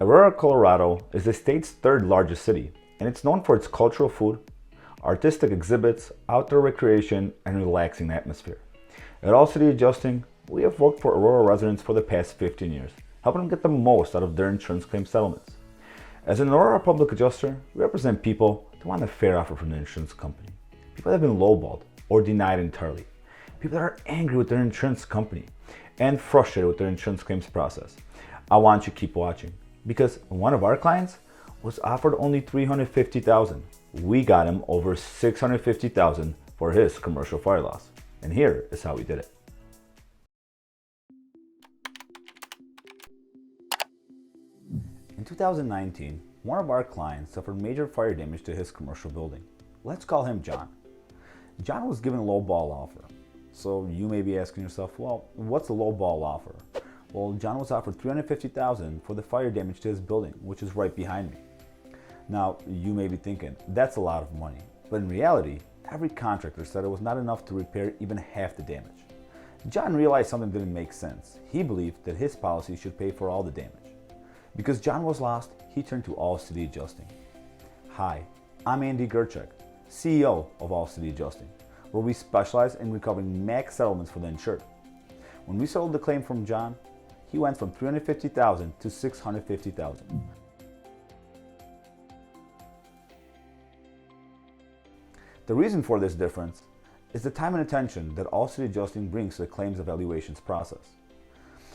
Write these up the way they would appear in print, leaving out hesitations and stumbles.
Aurora, Colorado is the state's third largest city, and it's known for its cultural food, artistic exhibits, outdoor recreation, and relaxing atmosphere. At All City Adjusting, we have worked for Aurora residents for the past 15 years, helping them get the most out of their insurance claim settlements. As an Aurora Public Adjuster, we represent people that want a fair offer from their insurance company, people that have been lowballed or denied entirely, people that are angry with their insurance company and frustrated with their insurance claims process. I want you to keep watching, because one of our clients was offered only $350,000. We got him over $650,000 for his commercial fire loss. And here is how we did it. In 2019, one of our clients suffered major fire damage to his commercial building. Let's call him John. John was given a low ball offer. So you may be asking yourself, well, what's a low ball offer? Well, John was offered $350,000 for the fire damage to his building, which is right behind me. Now, you may be thinking, that's a lot of money. But in reality, every contractor said it was not enough to repair even half the damage. John realized something didn't make sense. He believed that his policy should pay for all the damage. Because John was lost, he turned to All City Adjusting. Hi, I'm Andy Gerchek, CEO of All City Adjusting, where we specialize in recovering max settlements for the insured. When we settled the claim from John, he went from $350,000 to $650,000. The reason for this difference is the time and attention that All City Adjusting brings to the claims evaluations process.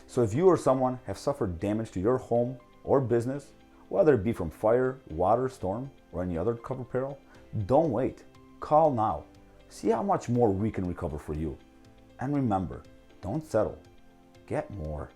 So if you or someone have suffered damage to your home or business, whether it be from fire, water, storm, or any other cover peril, don't wait. Call now. See how much more we can recover for you. And remember, don't settle. Get more.